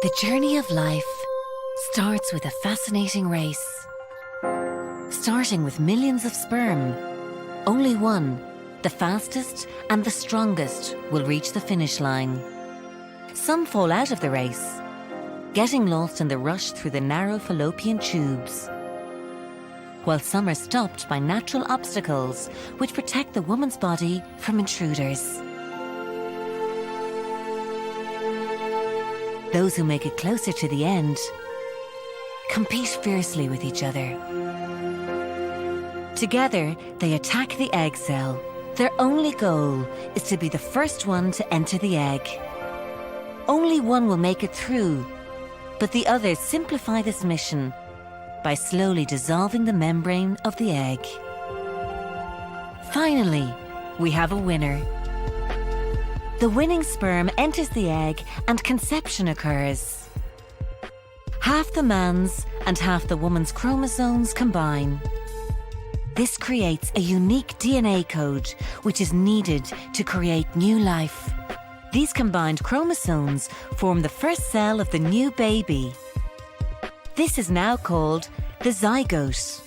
The journey of life starts with a fascinating race. Starting with millions of sperm, only one, the fastest and the strongest, will reach the finish line. Some fall out of the race, getting lost in the rush through the narrow fallopian tubes, while some are stopped by natural obstacles which protect the woman's body from intruders. Those who make it closer to the end compete fiercely with each other. Together, they attack the egg cell. Their only goal is to be the first one to enter the egg. Only one will make it through, but the others simplify this mission by slowly dissolving the membrane of the egg. Finally, we have a winner. The winning sperm enters the egg and conception occurs. Half the man's and half the woman's chromosomes combine. This creates a unique DNA code which is needed to create new life. These combined chromosomes form the first cell of the new baby. This is now called the zygote.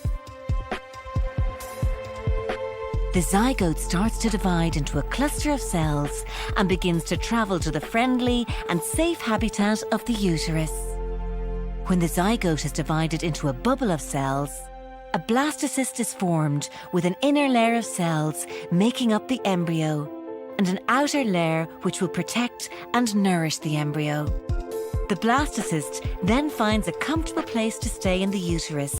The zygote starts to divide into a cluster of cells and begins to travel to the friendly and safe habitat of the uterus. When the zygote is divided into a bubble of cells, a blastocyst is formed with an inner layer of cells making up the embryo and an outer layer which will protect and nourish the embryo. The blastocyst then finds a comfortable place to stay in the uterus